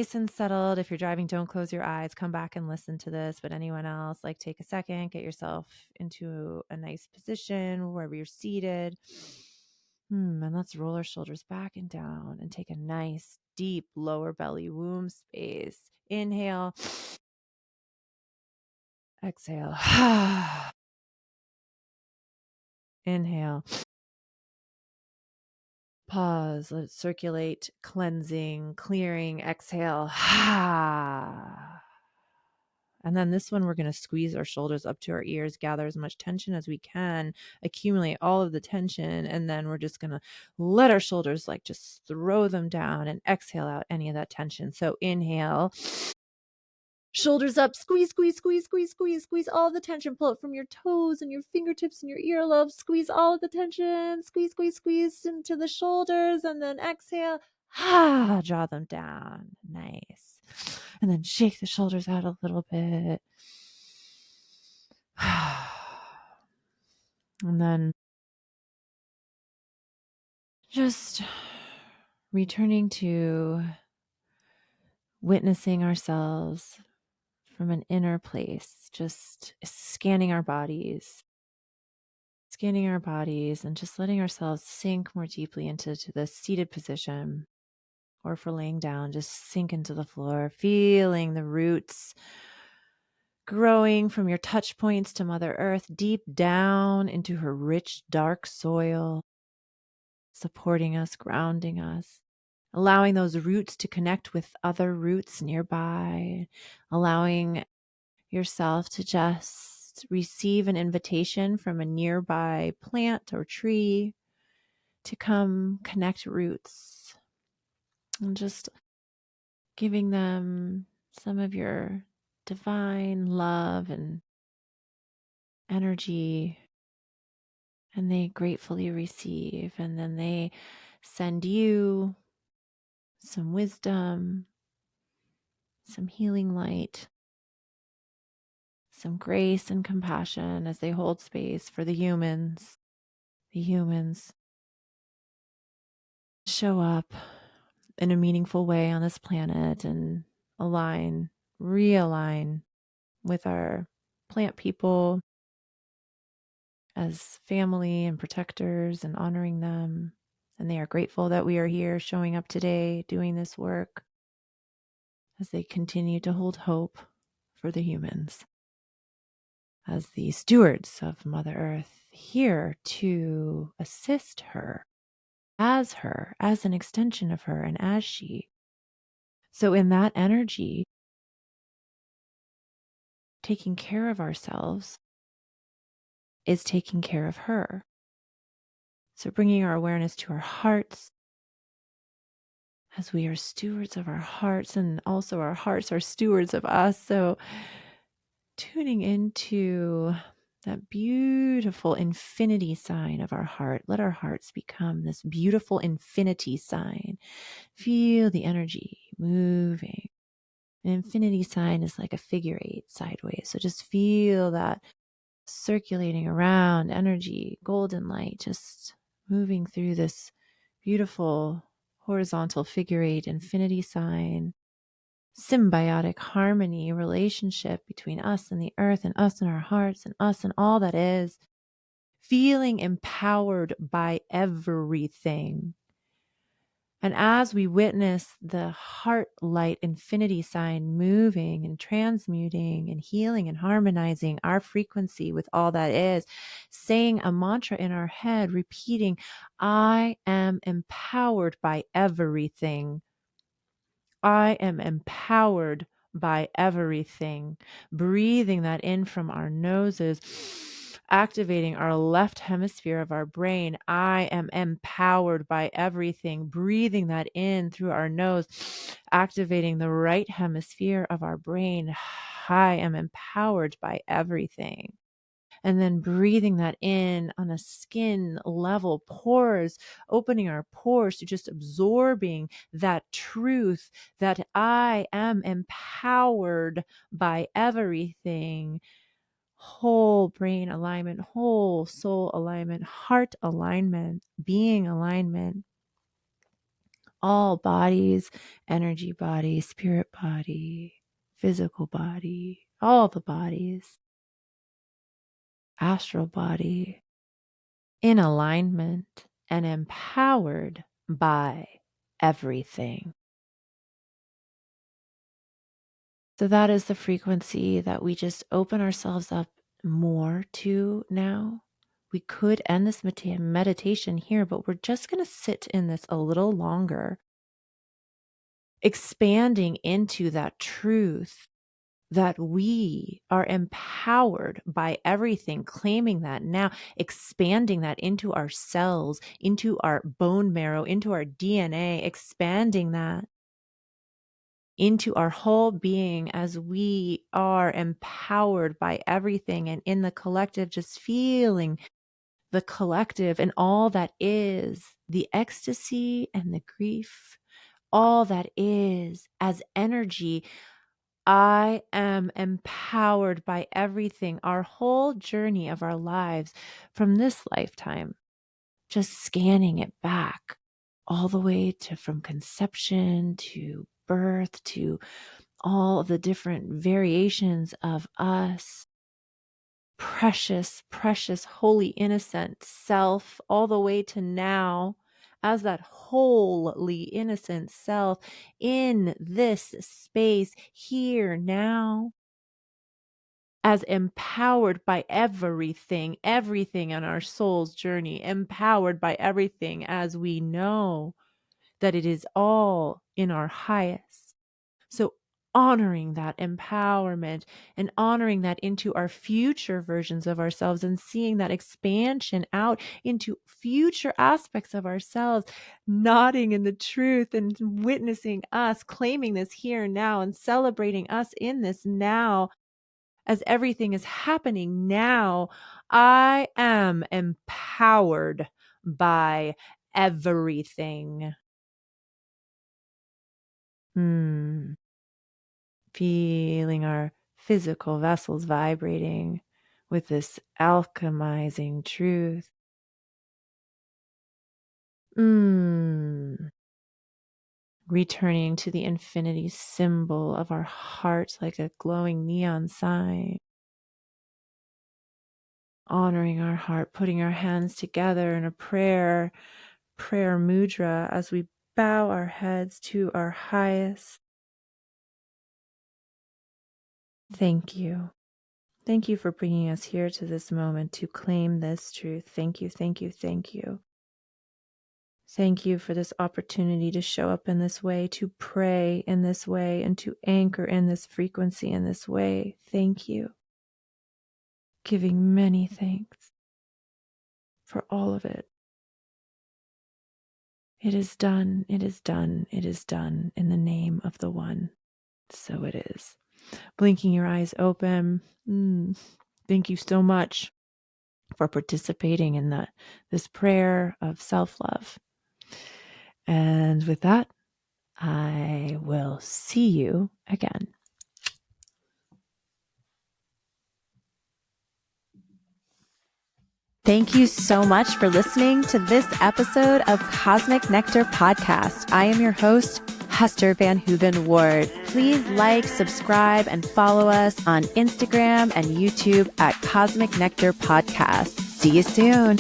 nice and settled. If you're driving, don't close your eyes. Come back and listen to this. But anyone else, like, take a second, get yourself into a nice position wherever you're seated. And let's roll our shoulders back and down and take a nice deep lower belly womb space. Inhale. Exhale. Inhale. Pause. Let it circulate, cleansing, clearing. Exhale. And then this one, we're going to squeeze our shoulders up to our ears, gather as much tension as we can, accumulate all of the tension. And then we're just going to let our shoulders like just throw them down and exhale out any of that tension. So inhale, shoulders up, squeeze, squeeze, squeeze, squeeze, squeeze, squeeze all the tension. Pull it from your toes and your fingertips and your earlobes. Squeeze all of the tension. Squeeze, squeeze, squeeze into the shoulders. And then exhale, draw them down. Nice. And then shake the shoulders out a little bit. And then just returning to witnessing ourselves from an inner place, just scanning our bodies and just letting ourselves sink more deeply into the seated position. Or if we're laying down, just sink into the floor, feeling the roots growing from your touch points to Mother Earth, deep down into her rich, dark soil, supporting us, grounding us, allowing those roots to connect with other roots nearby, allowing yourself to just receive an invitation from a nearby plant or tree to come connect roots, and just giving them some of your divine love and energy, and they gratefully receive, and then they send you some wisdom, some healing light, some grace and compassion as they hold space for the humans. The humans show up in a meaningful way on this planet and realign with our plant people as family and protectors and honoring them. And they are grateful that we are here showing up today, doing this work as they continue to hold hope for the humans as the stewards of Mother Earth, here to assist her, as an extension of her, and as she. So in that energy, taking care of ourselves is taking care of her. So bringing our awareness to our hearts, as we are stewards of our hearts, and also our hearts are stewards of us. So tuning into that beautiful infinity sign of our heart. Let our hearts become this beautiful infinity sign. Feel the energy moving. An infinity sign is like a figure 8 sideways. So just feel that circulating around energy, golden light, just moving through this beautiful horizontal figure 8 infinity sign. Symbiotic harmony, relationship between us and the earth, and us and our hearts, and us and all that is. Feeling empowered by everything. And as we witness the heart light infinity sign moving and transmuting and healing and harmonizing our frequency with all that is, saying a mantra in our head, repeating, I am empowered by everything. I am empowered by everything. Breathing that in from our noses, activating our left hemisphere of our brain. I am empowered by everything. Breathing that in through our nose, activating the right hemisphere of our brain. I am empowered by everything. And then breathing that in on a skin level, pores, opening our pores to just absorbing that truth that I am empowered by everything. Whole brain alignment, whole soul alignment, heart alignment, being alignment. all bodies, energy body, spirit body, physical body, all the bodies, astral body, in alignment and empowered by everything. So that is the frequency that we just open ourselves up more to now. We could end this meditation here, but we're just going to sit in this a little longer, expanding into that truth that we are empowered by everything, claiming that now, expanding that into our cells, into our bone marrow, into our DNA, expanding that into our whole being as we are empowered by everything, and in the collective, just feeling the collective and all that is, the ecstasy and the grief, all that is as energy. I am empowered by everything, our whole journey of our lives from this lifetime, just scanning it back all the way to from conception to birth to all of the different variations of us, precious, precious, holy, innocent self, all the way to now as that wholly innocent self in this space here now, as empowered by everything on our soul's journey, empowered by everything as we know that it is all in our highest. So honoring that empowerment and honoring that into our future versions of ourselves, and seeing that expansion out into future aspects of ourselves, nodding in the truth and witnessing us, claiming this here and now and celebrating us in this now as everything is happening now. I am empowered by everything. Feeling our physical vessels vibrating with this alchemizing truth. Returning to the infinity symbol of our heart like a glowing neon sign. Honoring our heart, putting our hands together in a prayer mudra as we bow our heads to our highest. Thank you. Thank you for bringing us here to this moment to claim this truth. Thank you, thank you, thank you. Thank you for this opportunity to show up in this way, to pray in this way, and to anchor in this frequency in this way. Thank you. Giving many thanks for all of it. It is done, it is done, it is done in the name of the One. So it is. Blinking your eyes open. Thank you so much for participating in this prayer of self-love. And with that, I will see you again. Thank you so much for listening to this episode of Cosmic Nectar Podcast. I am your host, Hester Van Hooven Ward. Please like, subscribe, and follow us on Instagram and YouTube at Cosmic Nectar Podcast. See you soon.